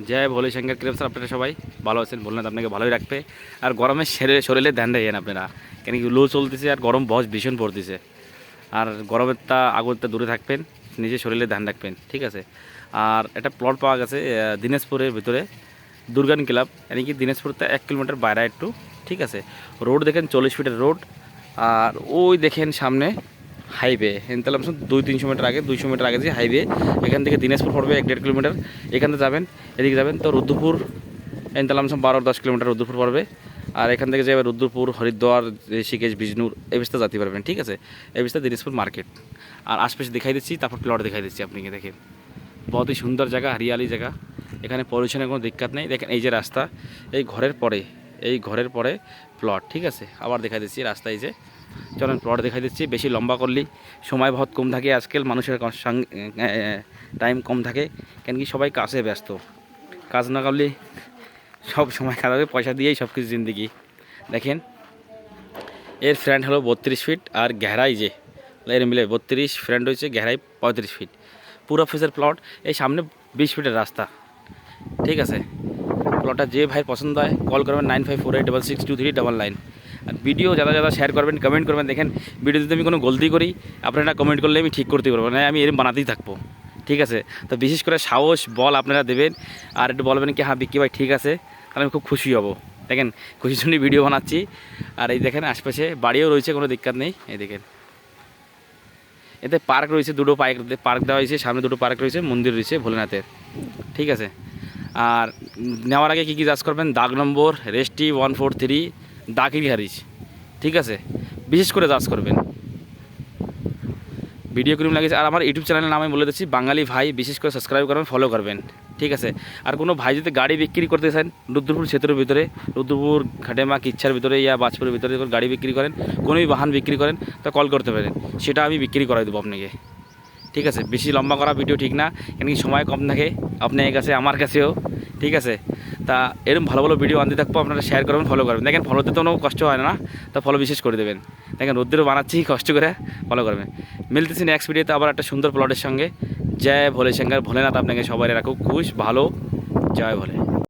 জয় ভোলে শঙ্কর কিরম স্যার, আপনারা সবাই ভালো আছেন? বললেন আপনাকে ভালোই রাখবে। আর গরমে শরীরে ধ্যান রাখেন আপনারা, কেন কি লু চলতেছে আর গরম বস ভীষণ পড়তেছে। আর গরমের তা আগুনটা দূরে থাকবেন, নিজের শরীরে ধ্যান রাখবেন, ঠিক আছে। আর একটা প্লট পাওয়া গেছে দিনাজপুরের ভিতরে, দুর্গান ক্লাব, মানে কি দিনাজপুরতে 1 কিলোমিটার বাইরে একটু, ঠিক আছে। রোড দেখেন 40 ফিটের রোড। আর ওই দেখেন সামনে হাইওয়ে, তাহলে 200-300 মিটার আগে, 200 মিটার আগে যে হাইওয়ে, এখান থেকে দিনাজপুর পড়বে 1-1.5 কিলোমিটার। এখান থেকে যাবেন, এদিকে যাবেন তো রুদ্রপুর, তাহলে 12-10 কিলোমিটার রুদ্রপুর পড়বে। আর এখান থেকে যাবে রুদ্রপুর, হরিদ্বার, ঋষিকেশ, বিষ্ণুর, এই বিস্তার যেতে পারবেন, ঠিক আছে। এই বিস্তার দিনাজপুর মার্কেট। আর আশপাশে দেখাই দিচ্ছি, তারপর প্লট দেখাই দিচ্ছি আপনাকে। দেখেন বহুতই সুন্দর জায়গা, হরিয়ালি জায়গা, এখানে পলিউশনের কোনো দিক্কত নেই। দেখেন এই যে রাস্তা, এই ঘরের পরে প্লট, ঠিক আছে। আবার দেখাই দিচ্ছি রাস্তা, এই যে চলেন প্লট দেখাই দিচ্ছি। বেশি লম্বা করলি সময় বহুত কম থাকে, আজকাল মানুষের টাইম কম থাকে, কেন কি সবাই কাজে ব্যস্ত। কাজ না করলে সব সময় খারাপ, পয়সা দিয়েই সব কিছু জিন্দিগি। দেখেন এর ফ্রেন্ড হলো 32 ফিট, আর গেহরাই যে এর মিলে 32 ফ্রেন্ড হয়েছে, গেহরাই 35 ফিট। পুরো ফিসের প্লট, এই সামনে 20 ফিটের রাস্তা, ঠিক আছে। প্লটটা যে ভাই পছন্দ হয় কল করবেন 9548662399। আর ভিডিও যারা শেয়ার করবেন, কমেন্ট করবেন। দেখেন ভিডিও যদি আমি কোনো গলতি করি, আপনারা কমেন্ট করলে আমি ঠিক করতে পারবো না, আমি এরকম বানাতেই থাকবো, ঠিক আছে। তো বিশেষ করে সাহস বল আপনারা দেবেন, আর একটু বলবেন কি হ্যাঁ বিক্কি ভাই ঠিক আছে, তাহলে আমি খুব খুশি হব। দেখেন খুশির জন্যই ভিডিও বানাচ্ছি। আর এই দেখেন আশপাশে বাড়িও রয়েছে, কোনো দিক্কত নেই। এই দেখেন এতে পার্ক রয়েছে, দুটো পার্ক দেওয়া হয়েছে, সামনে দুটো পার্ক রয়েছে, মন্দির রয়েছে ভোলেনাথের, ঠিক আছে। আর নেওয়ার আগে কী কী চাষ করবেন, দাগ নম্বর রেস্টি 143 দাকির হারিস, ঠিক আছে, বিশেষ করে চাষ করবেন। ভিডিও ক্রিম লাগিয়েছে। আর আমার ইউটিউব চ্যানেলের নাম আমি বলে দিচ্ছি, বাঙালি ভাই, বিশেষ করে সাবস্ক্রাইব করবেন, ফলো করবেন, ঠিক আছে। আর কোনো ভাই যদি গাড়ি বিক্রি করতে চান রুদ্রপুর ক্ষেত্রের ভিতরে, রুদ্রপুর ঘাটেমা কিচ্ছার ভিতরে ইয়া বাজপুরের ভিতরে গাড়ি বিক্রি করেন, কোনোই বাহন বিক্রি করেন, তা কল করতে পারেন, সেটা আমি বিক্রি করাই দেবো আপনাকে, ঠিক আছে। বেশি লম্বা করা ভিডিও ঠিক না, কেন কি সময় কম থাকে আপনার কাছে, আমার কাছেও, ঠিক আছে। তা এরকম ভালো ভালো ভিডিও আনতে থাকবো, আপনারা শেয়ার করবেন, ফলো করবেন। দেখেন ফলোতে তো কোনো কষ্ট হয় না, তা ফলো বিশেষ করে দেবেন। দেখেন রোদ্রেও বানাচ্ছি, কষ্ট করে ফলো করবেন। মিলতেছি নেক্সট ভিডিওতে আবার একটা সুন্দর প্লটের সঙ্গে। জয় ভোলে শঙ্কর, ভোলেনাথ আপনাকে সবাই রাখুক খুশ ভালো। জয় ভোলে।